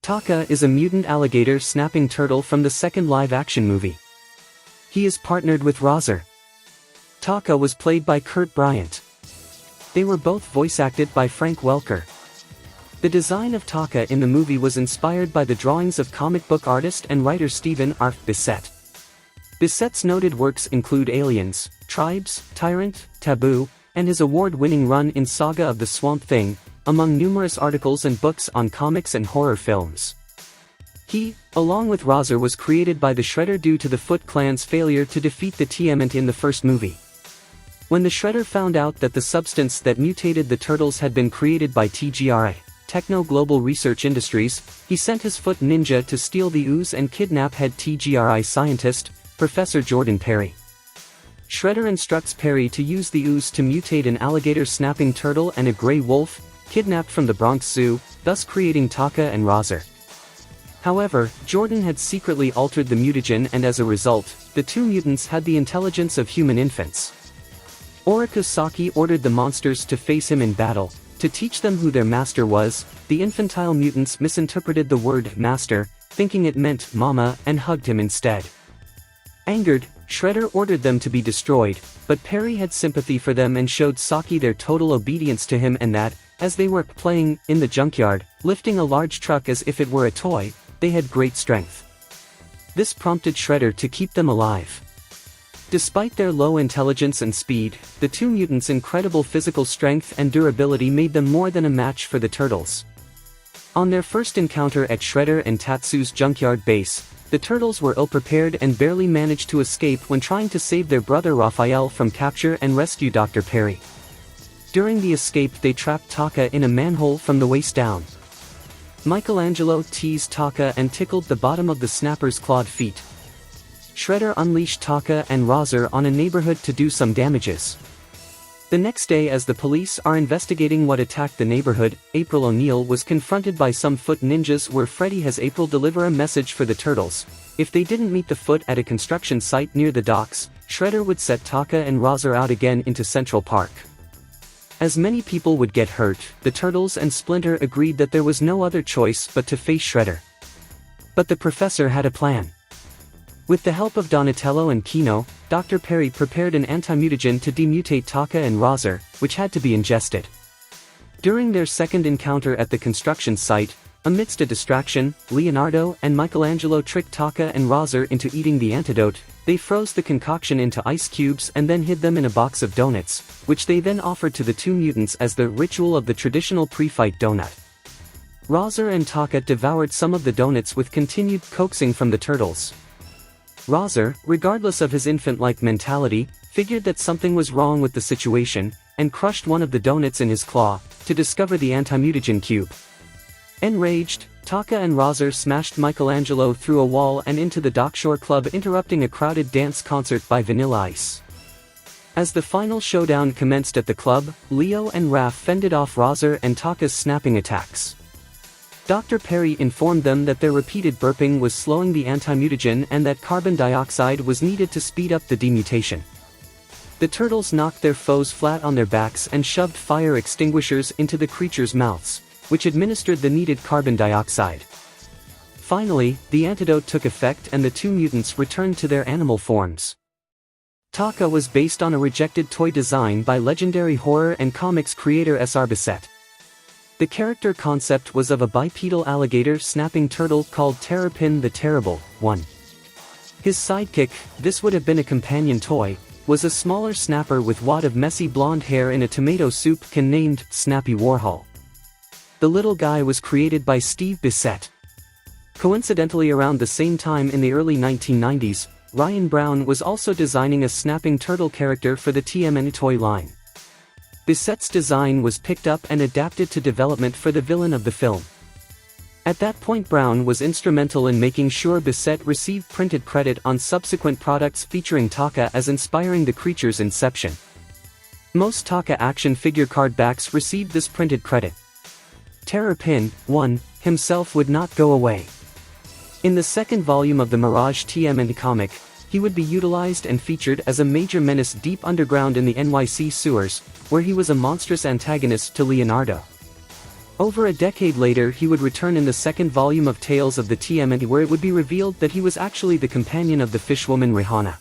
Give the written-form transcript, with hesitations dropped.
Tokka is a mutant alligator snapping turtle from the second live-action movie. He is partnered with Rahzar. Tokka was played by Kurt Bryant. They were both voice-acted by Frank Welker. The design of Tokka in the movie was inspired by the drawings of comic book artist and writer Stephen R. Bissette. Bissette's noted works include Aliens, Tribes, Tyrant, Taboo, and his award-winning run in Saga of the Swamp Thing, among numerous articles and books on comics and horror films. He, along with Rahzar, was created by the Shredder due to the Foot Clan's failure to defeat the Tmnt in the first movie. When the Shredder found out that the substance that mutated the turtles had been created by TGRI, Techno Global Research Industries, he sent his foot ninja to steal the ooze and kidnap head TGRI scientist, Professor Jordan Perry. Shredder instructs Perry to use the ooze to mutate an alligator snapping turtle and a gray wolf, kidnapped from the Bronx Zoo, thus creating Tokka and Rahzar. However, Jordan had secretly altered the mutagen, and as a result, the two mutants had the intelligence of human infants. Orikusaki ordered the monsters to face him in battle. To teach them who their master was, the infantile mutants misinterpreted the word master, thinking it meant mama, and hugged him instead. Angered, Shredder ordered them to be destroyed, but Perry had sympathy for them and showed Saki their total obedience to him, and that, as they were playing in the junkyard, lifting a large truck as if it were a toy, they had great strength. This prompted Shredder to keep them alive. Despite their low intelligence and speed, the two mutants' incredible physical strength and durability made them more than a match for the turtles. On their first encounter at Shredder and Tatsu's junkyard base, the turtles were ill-prepared and barely managed to escape when trying to save their brother Raphael from capture and rescue Dr. Perry. During the escape, they trapped Tokka in a manhole from the waist down. Michelangelo teased Tokka and tickled the bottom of the snapper's clawed feet. Shredder unleashed Tokka and Rahzar on a neighborhood to do some damages. The next day, as the police are investigating what attacked the neighborhood, April O'Neil was confronted by some foot ninjas, where Freddy has April deliver a message for the turtles. If they didn't meet the foot at a construction site near the docks, Shredder would set Tokka and Rahzar out again into Central Park. As many people would get hurt, the turtles and Splinter agreed that there was no other choice but to face Shredder. But the professor had a plan. With the help of Donatello and Kino, Dr. Perry prepared an anti-mutagen to demutate Tokka and Rahzar, which had to be ingested. During their second encounter at the construction site, amidst a distraction, Leonardo and Michelangelo tricked Tokka and Rahzar into eating the antidote. They froze the concoction into ice cubes and then hid them in a box of donuts, which they then offered to the two mutants as the ritual of the traditional pre-fight donut. Rahzar and Tokka devoured some of the donuts with continued coaxing from the turtles. Rahzar, regardless of his infant-like mentality, figured that something was wrong with the situation, and crushed one of the donuts in his claw, to discover the anti-mutagen cube. Enraged, Tokka and Rahzar smashed Michelangelo through a wall and into the Dockshore Club, interrupting a crowded dance concert by Vanilla Ice. As the final showdown commenced at the club, Leo and Raph fended off Rahzar and Tokka's snapping attacks. Dr. Perry informed them that their repeated burping was slowing the anti-mutagen and that carbon dioxide was needed to speed up the demutation. The turtles knocked their foes flat on their backs and shoved fire extinguishers into the creatures' mouths, which administered the needed carbon dioxide. Finally, the antidote took effect and the two mutants returned to their animal forms. Tokka was based on a rejected toy design by legendary horror and comics creator S.R. Bissette. The character concept was of a bipedal alligator snapping turtle called Terrapin the Terrible One. His sidekick, this would have been a companion toy, was a smaller snapper with wad of messy blonde hair in a tomato soup can named Snappy Warhol. The little guy was created by Steve Bissette. Coincidentally, around the same time in the early 1990s, Ryan Brown was also designing a snapping turtle character for the Tmnt toy line. Bissette's design was picked up and adapted to development for the villain of the film. At that point, Brown was instrumental in making sure Bissette received printed credit on subsequent products featuring Tokka as inspiring the creature's inception. Most Tokka action figure card backs received this printed credit. Terrapin, 1, himself would not go away. In the second volume of the Mirage Tmnt comic, he would be utilized and featured as a major menace deep underground in the NYC sewers, where he was a monstrous antagonist to Leonardo. Over a decade later he would return in the second volume of Tales of the Tmnt, where it would be revealed that he was actually the companion of the fishwoman Rihanna.